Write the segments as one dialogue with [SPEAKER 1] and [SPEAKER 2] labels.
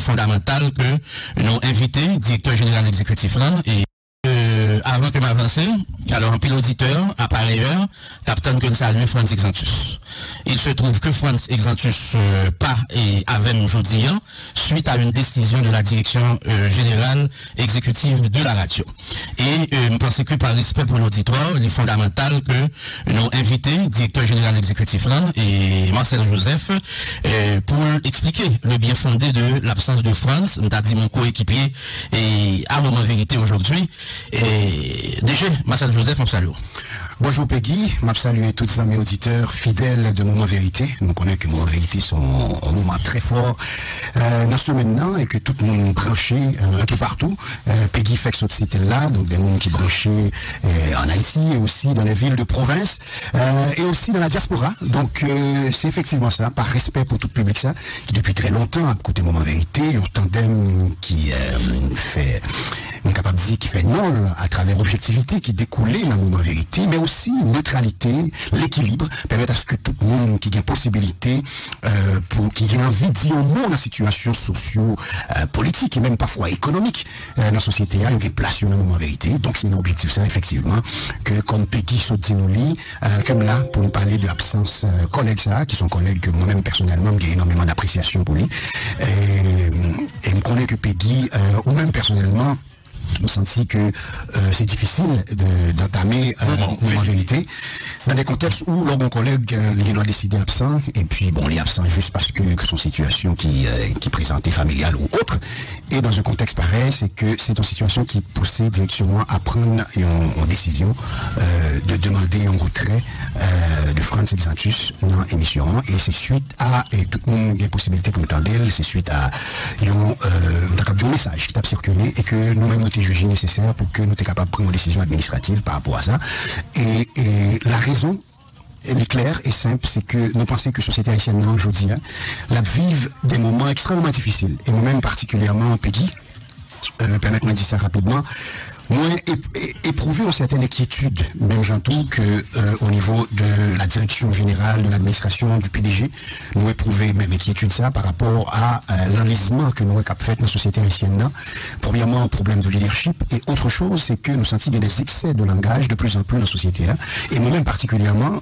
[SPEAKER 1] fondamental que nous invité directeur général exécutif là et avant que m'avance, alors un pile auditeur, appareilleur, capitaine que nous saluons Franz Exantus. Il se trouve que Franz Exantus pas et avec aujourd'hui suite à une décision de la direction générale exécutive de la radio. Et je pense que par respect pour l'auditoire, il est fondamental que nous invité directeur général exécutif là et Marcel Joseph pour expliquer le bien fondé de l'absence de Franz, m'ta dit mon coéquipier et à moment vérité aujourd'hui. Et déjà, Marcel Joseph, je salue.
[SPEAKER 2] Bonjour Peggy, je salue tous les amis auditeurs fidèles de Moment Vérité. Nous connaissons que Moment Vérité sont un moment très fort dans ce maintenant et que tout le monde branché un peu partout. Peggy fait que cette cité-là, donc des gens qui branchés en Haïti et aussi dans les villes de province et aussi dans la diaspora. Donc c'est effectivement ça, par respect pour tout le public ça, qui depuis très longtemps a côté Moment Vérité, un tandem qui fait, on est capable de dire, qui fait non à travers l'objectivité qui découlait dans le Moment Vérité, mais aussi neutralité, l'équilibre, permettre à ce que tout le monde qui a une possibilité, pour qui ait envie de dire un mot dans la situation socio-politique et même parfois économique dans la société, il y a une place dans le Moment Vérité. Donc c'est un objectif ça, effectivement, que comme Peggy Sodinoli, comme là, pour nous parler de l'absence collègues ça, qui sont collègues que moi-même personnellement, j'ai énormément d'appréciation pour lui. Et je connais que Peggy, ou même personnellement, je me senti que c'est difficile d'entamer en vérité dans des contextes où mon collègue il doit décider absent et puis bon il est absent juste parce que son situation qui présentait familiale ou autre et dans un contexte pareil c'est que c'est une situation qui poussait directement à prendre une décision de demander un retrait de Franz Exantus dans l'émission et c'est suite à et tout le monde a possibilité pour entendre c'est suite à un message qui t'a circulé et que nous-mêmes nous jugé nécessaire pour que nous soyons capables de prendre une décision administrative par rapport à ça. Et la raison, elle est claire et simple, c'est que nous pensons que la société haïtienne aujourd'hui, la vive des moments extrêmement difficiles. Et moi-même particulièrement, Peggy, permettez-moi de dire ça rapidement, moi, éprouvé une certaine inquiétude, même j'entends que au niveau de la direction générale de l'administration du PDG, nous éprouvé même inquiétude ça par rapport à l'enlisement que nous avons fait dans la société haïtienne. Premièrement, un problème de leadership et autre chose, c'est que nous sentons des excès de langage de plus en plus dans la société. Et moi-même particulièrement,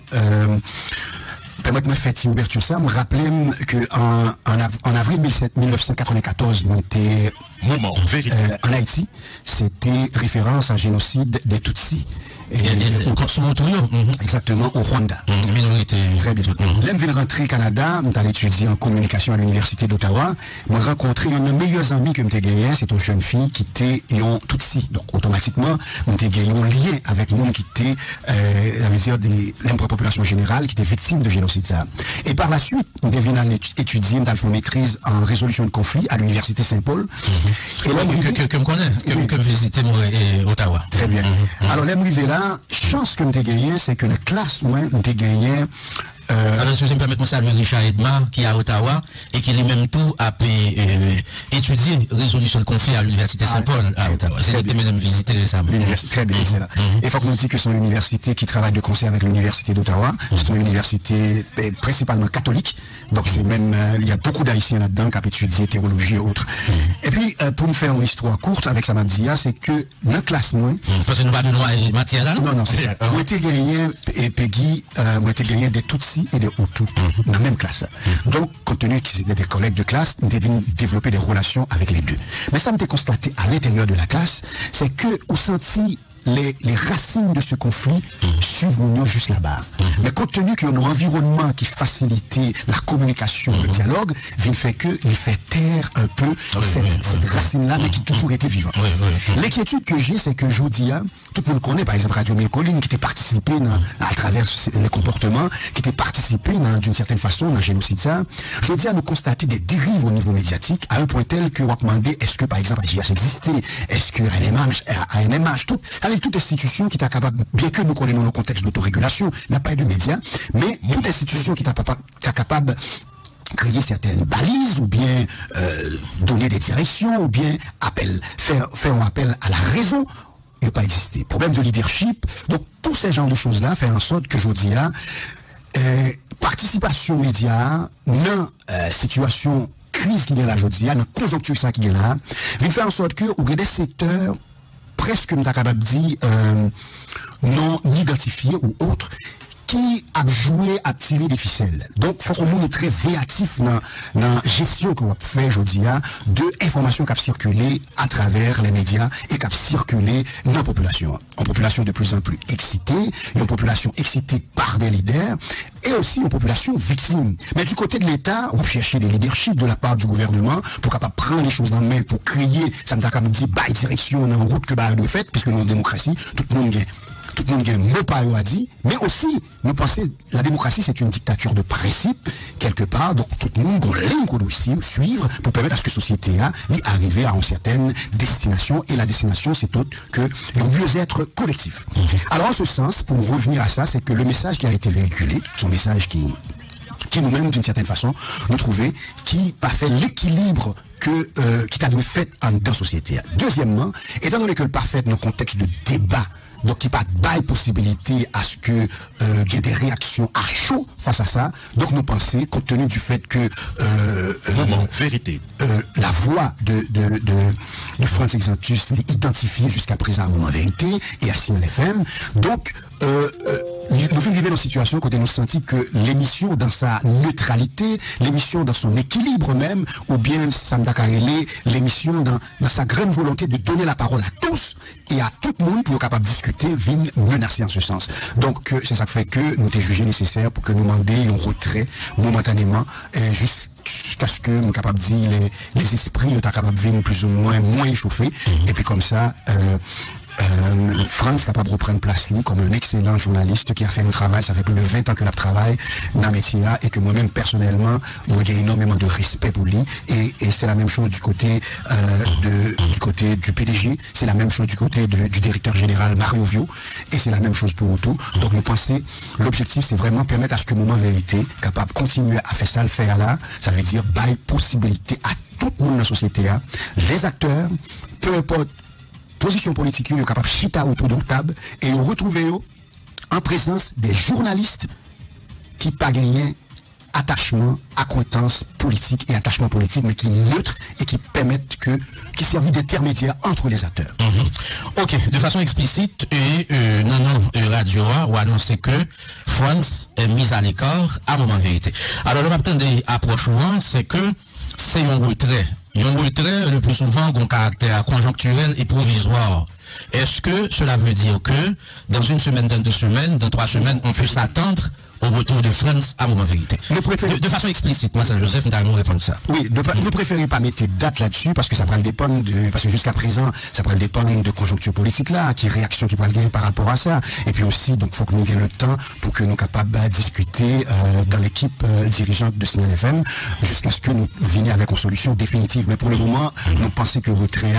[SPEAKER 2] permettez-moi de faire une ouverture ça, me rappeler qu'en avril 1994, nous étions en Haïti, c'était référence à un génocide des Tutsis. Exactement, au Rwanda. Très bien. Là, je viens rentrer au Canada, je suis étudié en communication à l'Université d'Ottawa. Je me rencontré un de mes meilleurs amis que j'ai gagné, c'est une jeune fille qui était en Tutsi. Donc, automatiquement, j'ai gagné un lien avec monde qui était, ça veut dire, de population générale, qui était victime de génocide. Ça. Et par la suite, je viens étudier, je fais maîtrise en résolution de conflits à l'Université Saint-Paul. Et là,
[SPEAKER 1] que me connais, que me visiter Ottawa.
[SPEAKER 2] Très bien. Alors, là, je là, chance que j'ai gagné, c'est que la classe, moi, j'ai gagné.
[SPEAKER 1] Alors, si je me permets de saluer Richard Edmar, qui est à Ottawa, et qui lui-même tout a étudié résolution de conflit à l'Université Saint-Paul à Ottawa. C'est été même visiter récemment.
[SPEAKER 2] Très bien, c'est là. Il faut que nous disions que c'est une université qui travaille de concert avec l'Université d'Ottawa. C'est une université principalement catholique. Donc, c'est même, il y a beaucoup d'Haïtiens là-dedans qui ont étudié théologie et autres. Et puis, pour me faire une histoire courte avec Samabdia, c'est que dans la classe, moi.
[SPEAKER 1] Parce que nous pas de noix et matière là?
[SPEAKER 2] Non, c'est ça. Moi, j'ai gagné, et Peggy, moi, j'ai gagné des Tutsis et des Hutus dans la même classe. Donc, compte tenu qu'ils étaient des collègues de classe, nous devions développer des relations avec les deux. Mais ça m'a été constaté à l'intérieur de la classe, c'est que, au senti, les racines de ce conflit suivent nous juste là-bas. Mais compte tenu que nos environnements qui facilitent la communication, le dialogue, il fait taire un peu cette racine-là, mais qui toujours été vivante. L'inquiétude que j'ai, c'est que jeudi, tout le monde connaît, par exemple, Radio Mille Collines, qui était participé à travers les comportements, qui était participé d'une certaine façon dans le génocide. Jeudi, nous constater des dérives au niveau médiatique, à un point tel que on va demander est-ce que, par exemple, AJH existait, est-ce que ANMH, tout, avec toute institution qui est capable, bien que nous connaissons le contexte d'autorégulation, n'a pas de médias, mais toute institution qui est capable créer certaines balises ou bien donner des directions ou bien faire un appel à la raison, il n'a pas existé. Problème de leadership. Donc, tous ces genres de choses-là font en sorte que je dis participation média dans situation crise qui est là aujourd'hui, dans la conjoncture ça qui est là, vient faire en sorte que ou des secteurs presque nous capable de dire non identifiés ou autres qui a joué à tirer des ficelles. Donc, il faut qu'on est très réactif dans la gestion qu'on fait aujourd'hui de informations qui ont circulé à travers les médias et qui ont circulé dans la population. Une population de plus en plus excitée, une population excitée par des leaders et aussi une population victime. Mais du côté de l'État, on cherche des leaderships de la part du gouvernement pour capable prendre les choses en main, pour créer, ça nous a comme dit, by direction, dans route que bah de fait, puisque dans la démocratie, tout le monde gagne. Tout le monde a un mot pas à dire, mais aussi, nous pensons, la démocratie, c'est une dictature de principe, quelque part, donc tout le monde a une ligne qu'on doit suivre pour permettre à ce que la société arrive à une certaine destination, et la destination, c'est autre que le mieux-être collectif. Alors, en ce sens, pour revenir à ça, c'est que le message qui a été véhiculé, son message qui nous-mêmes, d'une certaine façon, nous trouvait, qui pas fait l'équilibre qui t'a dû faire dans la société. Deuxièmement, étant donné que le parfait dans le contexte de débat, donc il n'y a pas de possibilité à ce que il y ait des réactions à chaud face à ça. Donc nous pensons, compte tenu du fait que
[SPEAKER 3] vérité.
[SPEAKER 2] La voix de Franz Exantus est identifiée jusqu'à présent à Moment Vérité et à Signal FM. Donc nous vivons dans une situation où nous sentons que l'émission dans sa neutralité, l'émission dans son équilibre même, ou bien l'émission dans sa grande volonté de donner la parole à tous et à tout le monde pour être capable de discuter, vient menacer en ce sens. Donc c'est ça qui fait que nous avons jugé nécessaire pour que nous demandions un retrait momentanément jusqu'à ce que nous sommes capables de dire les esprits sont capables de venir plus ou moins échauffés. Et puis comme ça, Franz capable de reprendre place lui comme un excellent journaliste qui a fait un travail, ça fait plus de 20 ans que je travaille dans le métier et que moi-même personnellement, moi j'ai énormément de respect pour lui et c'est la même chose du côté du PDG, c'est la même chose du côté du directeur général Mario Vio et c'est la même chose pour tout. Donc nous pensons, l'objectif c'est vraiment permettre à ce que Moment Vérité capable de continuer à faire ça, le faire là, ça veut dire bailler possibilité à tout le monde dans la société, les acteurs, peu importe position politique, ils sont capables de chita autour d'une table et de retrouver en présence des journalistes qui pas gagné attachement, acquaintance politique et attachement politique, mais qui neutre et qui permettent qui servent d'intermédiaire entre les acteurs.
[SPEAKER 1] Ok, de façon explicite, Radio a annoncé que France est mise à l'écart à Moment Vérité. Alors, le matin des approches, c'est que c'est un retrait. Un retrait, le plus souvent, a un caractère conjoncturel et provisoire. Est-ce que cela veut dire que dans une semaine, dans 2 semaines, dans 3 semaines, on peut s'attendre au retour de France à Moment Vérité? De façon explicite, moi, Joseph, nous allons répondre ça.
[SPEAKER 2] Oui, nous préférons pas mettre date là-dessus parce que ça pourrait dépendre parce que jusqu'à présent, ça pourrait dépendre de conjoncture politique là, qui réaction qui pourrait gagner par rapport à ça. Et puis aussi, donc, faut que nous ayons le temps pour que nous capables de discuter dans l'équipe dirigeante de Signal FM jusqu'à ce que nous venions avec une solution définitive. Mais pour le moment, nous pensons que retrait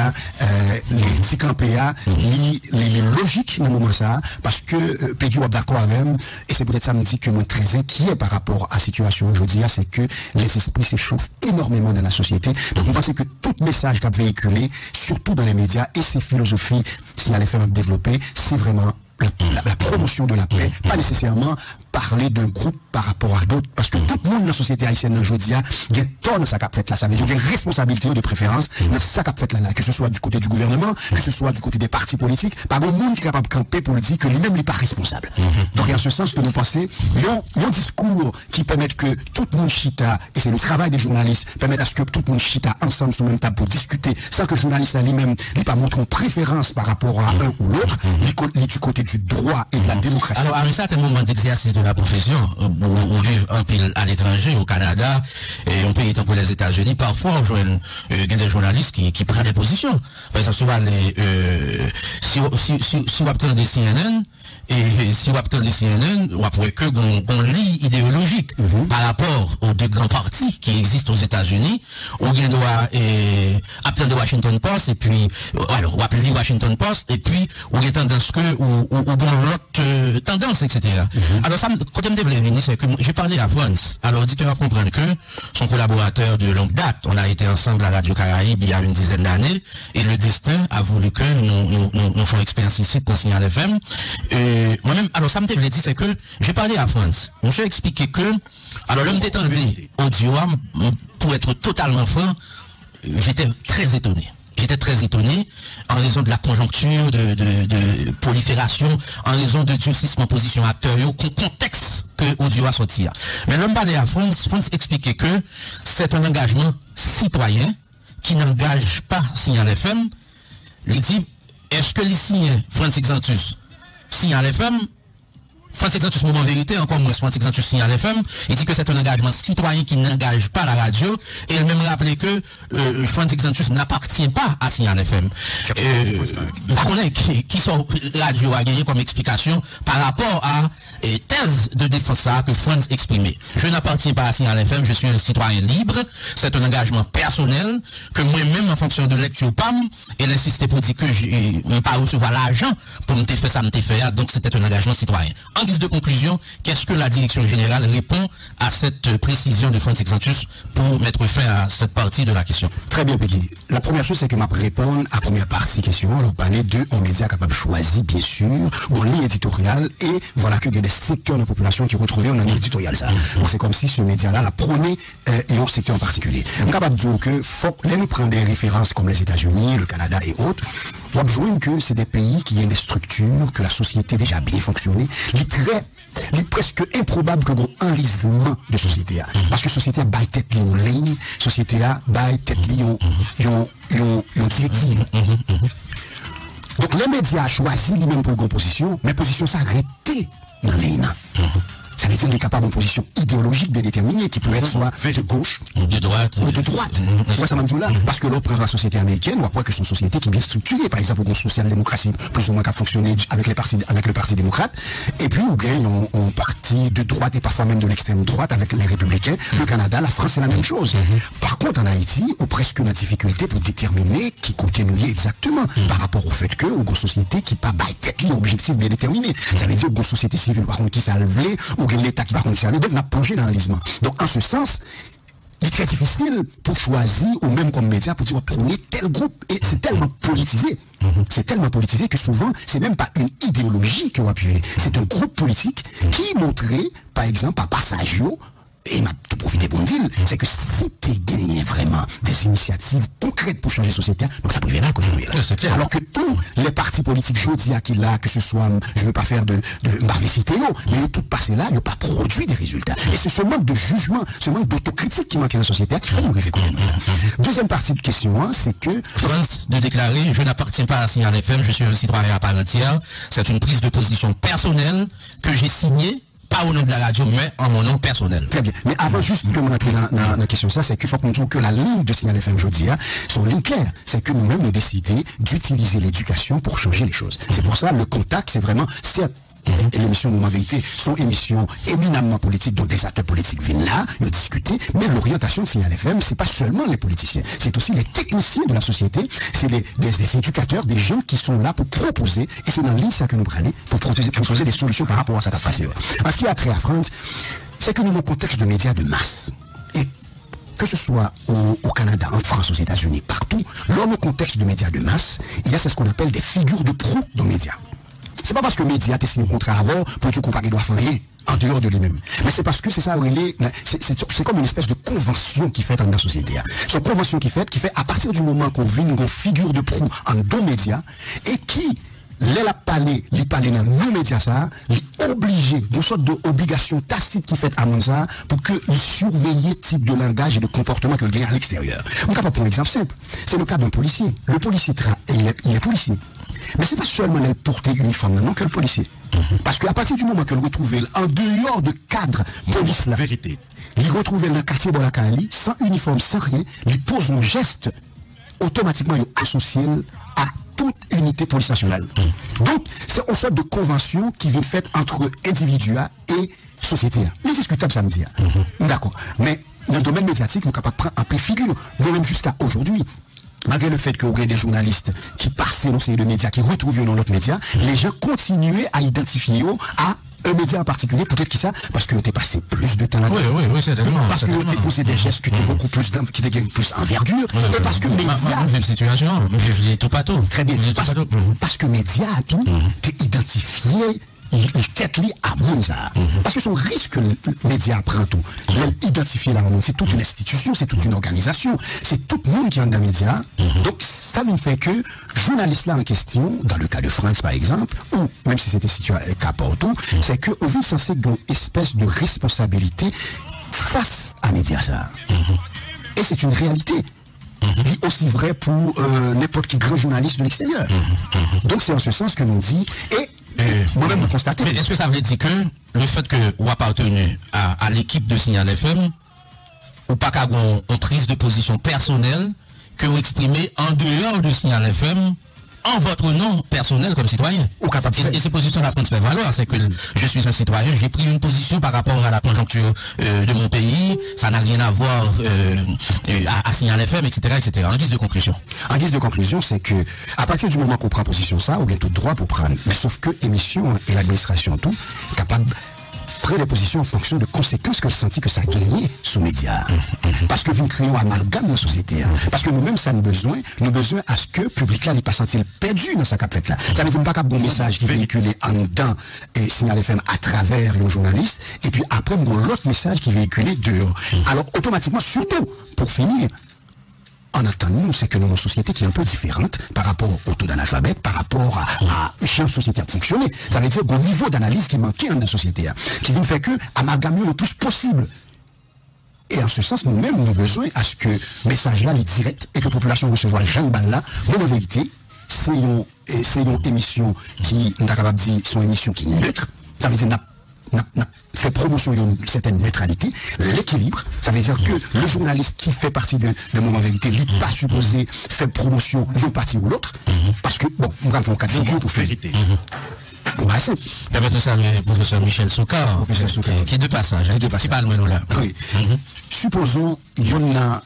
[SPEAKER 2] les petits campéas, les logiques dans le moment ça, parce que Peggy est d'accord avec eux, et c'est peut-être ça me dit que moi très inquiet par rapport à la situation aujourd'hui, c'est que les esprits s'échauffent énormément dans la société. Donc on pense que tout message qu'a véhiculé, surtout dans les médias, et ces philosophies, si elle les faire développer, c'est vraiment la promotion de la paix, pas nécessairement parler d'un groupe par rapport à d'autres, parce que tout le monde dans la société haïtienne aujourd'hui, il y a tort dans sa cap fait là, ça veut dire qu'il y a une responsabilité ou de préférence dans sa cap fait là, que ce soit du côté du gouvernement, que ce soit du côté des partis politiques, pas grand monde qui est capable de camper pour le dire que lui-même n'est pas responsable. Donc il y a en ce sens que nous pensons, il y a un discours qui permet que tout le monde chita, et c'est le travail des journalistes, permet à ce que tout le monde chita ensemble sur la même table pour discuter, sans que le journaliste lui-même n'ait pas montré une préférence par rapport à un ou l'autre, du côté du droit et de la démocratie.
[SPEAKER 1] Alors, à un certain moment d'exercice de la profession, on vit un pile à l'étranger, au Canada, et on pays tant que les États-Unis, parfois, on joue des journalistes qui prennent des positions. Par exemple, si on obtient des CNN, et si on obtient des CNN, on pourrait que qu'on lit idéologique par rapport aux 2 grands partis qui existent aux États-Unis, on doit obtenir de Washington Post, et puis, alors, on appeler Washington Post, et puis, on a tendance que, ou dans l'autre tendance, etc. Alors, ça côté me développer, c'est que j'ai parlé à France. Alors, l'auditeur comprendre que son collaborateur de longue date, on a été ensemble à Radio Caraïbe il y a une dizaine d'années, et le destin a voulu que nous fassions expérience ici pour Signal FM. Moi-même, alors, ça me développe, c'est que j'ai parlé à France. Je vais expliquer que, alors, l'homme détendu audio, pour être totalement franc, j'étais très étonné. J'étais très étonné en raison de la conjoncture, de prolifération, en raison de durcissement position acteur, au contexte que Audio a sorti. Mais l'homme parlait à France expliquait que c'est un engagement citoyen qui n'engage pas Signal FM. Il dit, est-ce que les signes France Exantus Signal FM, France Exantus Moment Vérité, encore moins France Exantus Signal FM, il dit que c'est un engagement citoyen qui n'engage pas la radio, et il même rappelé que France Exantus n'appartient pas à Signal FM. Par contre, qui sont radio a gagné comme explication par rapport à thèse de défense que France exprimait. Je n'appartiens pas à Signal FM, je suis un citoyen libre, c'est un engagement personnel, que moi-même en fonction de lecture PAM, elle insistait pour dire que je ne pas recevoir l'argent pour me faire ça, me faire, donc c'était un engagement citoyen. En guise de conclusion, qu'est-ce que la direction générale répond à cette précision de France Exantus pour mettre fin à cette partie de la question?
[SPEAKER 2] Très bien, Peggy. La première chose, c'est que je vais répondre à la première partie question. On parlait un média capable de choisir, bien sûr, une ligne éditoriale, et voilà que il y a des secteurs de la population qui retrouvent une ligne éditoriale. Ça. Donc c'est comme si ce média-là la prenait un secteur en particulier. On est capable de dire que faut que nous prendre des références comme les États-Unis, le Canada et autres. On voit que c'est des pays qui ont des structures, que la société déjà bien fonctionné. Il est presque improbable que un enlisement de société. Parce que la société a bail tête en ligne, la société a bail tête en directive. Donc les médias ont choisi lui-même pour une position, mais position s'arrêter dans la ligne. Ça veut dire qu'il est capable d'une position idéologique bien déterminée qui peut être soit de gauche
[SPEAKER 1] ou de droite.
[SPEAKER 2] Ouais, ça m'a dit là. Parce que l'on prend la société américaine, on voit que c'est une société qui est bien structurée. Par exemple, une social-démocratie, plus ou moins qui a fonctionné avec le parti démocrate. Et puis, on gagne un parti de droite et parfois même de l'extrême droite avec les républicains. Le Canada, la France, c'est la même chose. Par contre, en Haïti, on presque une difficulté pour déterminer qui côté nous lier exactement par rapport au fait que, ou une société qui pas bail tête objectif bien déterminé. Ça veut dire une société civile, par contre, qui s'est levée, ou l'État qui va conditionner, donc on a plongé dans l'enlisement. Donc en ce sens, il est très difficile pour choisir, ou même comme média, pour dire prenez tel groupe. Et c'est tellement politisé. C'est tellement politisé que souvent, c'est même pas une idéologie qu'on va appuyer. C'est un groupe politique qui montrait, par exemple, par passage, et m'a tout profité pour me dire, c'est que si tu gagnes vraiment des initiatives concrètes pour changer la société, donc ça privé là, alors que tous les partis politiques jeudi à qui là, que ce soit, je ne veux pas faire de marlicité, mais tout passé là, ils n'ont pas produit des résultats. Et c'est ce manque de jugement, ce manque d'autocritique qui manque dans la société qui fait nous rêver. Deuxième partie de question, c'est que
[SPEAKER 1] France de déclarer, je n'appartiens pas à Signal FM, je suis un citoyen à part entière. C'est une prise de position personnelle que j'ai signée. Pas au nom de la radio, mais en mon nom personnel.
[SPEAKER 2] Très bien. Mais avant juste de rentrer dans la question ça, c'est qu'il faut que nous disions que la ligne de Signal FM aujourd'hui, son ligne claire, c'est que nous-mêmes nous décidons d'utiliser l'éducation pour changer les choses. C'est pour ça le contact, c'est vraiment certes. Et l'émission Moment Vérité sont émissions éminemment politiques, dont des acteurs politiques viennent là, ils ont discuté, mais l'orientation de Signal FM, c'est pas seulement les politiciens, c'est aussi les techniciens de la société, c'est des éducateurs, des gens qui sont là pour proposer, et c'est dans l'île ça que nous prenons, pour proposer des solutions par rapport à cette passé. En ce qui a trait à France, c'est que nous avons un contexte de médias de masse. Et que ce soit au Canada, en France, aux États-Unis, partout, dans le contexte de médias de masse, il y a ce qu'on appelle des figures de proue dans les médias. C'est pas parce que le média a signé un contrat avant pour dire qu'on ne doit faire rien en dehors de lui-même. Mais c'est parce que c'est ça, c'est comme une espèce de convention qui fait dans la société. C'est une convention qui fait à partir du moment qu'on vit une figure de proue en deux médias et qui, les parler dans nos médias, ça, les obliger, une sorte d'obligation tacite qui fait à mon ça pour que les surveiller type de langage et de comportement que le gagne à l'extérieur. On va prendre un exemple simple. C'est le cas d'un policier. Le policier, il est policier. Mais c'est pas seulement le porter uniforme, non, que le policier. Parce qu'à partir du moment que le retrouve en dehors de cadre police, la vérité, il retrouve dans le quartier Bolakali, sans uniforme, sans rien, il pose un geste, automatiquement, il associe à toute unité police nationale. Donc, c'est une sorte de convention qui vient faite entre individus et société. C'est discutable samedi. D'accord. Mais dans le domaine médiatique, nous sommes capables de prendre un peu figure, même jusqu'à aujourd'hui. Malgré le fait qu'il y ait des journalistes qui passaient dans ces deux médias, qui retrouvent dans l'autre média, les gens continuaient à identifier, à un média en particulier, peut-être qui ça, parce que tu es passé plus de temps là-dedans.
[SPEAKER 1] Oui, certainement.
[SPEAKER 2] Parce que tu as posé des gestes qui beaucoup plus, qui te gagnent plus envergure. Et parce que média.
[SPEAKER 1] Une situation, je tout pas tout.
[SPEAKER 2] Très bien. Parce que média, tout, t'es identifié. Il tête lié à Monza. Parce que son risque, le média prend tout. Identifier la monde, c'est toute une institution, c'est toute une organisation, c'est tout le monde qui est dans les médias. Donc, ça nous fait que, journaliste là en question, dans le cas de France par exemple, ou même si c'était situé à Caporto, c'est que, au vu censé d'une espèce de responsabilité face à médias ça. Et c'est une réalité. Il est aussi vrai pour n'importe qui grand journaliste de l'extérieur. Donc, c'est en ce sens que nous dit, et moi-même, je constate.
[SPEAKER 1] Mais est-ce que ça veut dire que le fait que vous appartenez à l'équipe de Signal FM, ou pas qu'à une prise de position personnelle que vous exprimez en dehors de Signal FM, en votre nom personnel comme citoyen? Et ces positions la France fait valoir, c'est que je suis un citoyen, j'ai pris une position par rapport à la conjoncture de mon pays, ça n'a rien à voir à Signal FM, etc. En guise de conclusion.
[SPEAKER 2] En guise de conclusion, c'est que à partir du moment qu'on prend position ça, on a tout droit pour prendre. Mais sauf que l'émission et l'administration tout capable prendre des positions en fonction de conséquences que le senti que ça a gagné sous médias. Parce que nous créons un amalgame dans la société. Parce que nous-mêmes, ça nous besoin à ce que le public là n'est pas senti perdu dans sa capette là. Ça ne veut pas qu'un bon message qui est véhiculé en dedans et Signal FM à travers les journalistes, et puis après, l'autre message qui est véhiculé dehors. Alors, automatiquement, surtout, pour finir, en attendant, c'est que nous avons une société qui est un peu différente par rapport au taux d'analphabète, par rapport à une société à fonctionner. Ça veut dire qu'au niveau d'analyse qui manquait dans la société, qui vient faire que amalgamer le plus possible. Et en ce sens, nous-mêmes, nous avons besoin à ce que le message là est direct et que la population recevoir les jeunes balles là. Mais en vérité, c'est une émission qui, on est capable de dire, c'est une émission qui est neutre. Ça veut dire fait promotion d'une certaine neutralité, l'équilibre, ça veut dire que le journaliste qui fait partie de Moment Vérité n'est pas supposé faire promotion d'une partie ou l'autre, parce que, bon, on va faire un cas de figure pour faire vérité.
[SPEAKER 1] Permettez-nous de saluer le professeur Michel Souka, qui est de passage, qui parle maintenant là.
[SPEAKER 2] Oui. Supposons, il y en a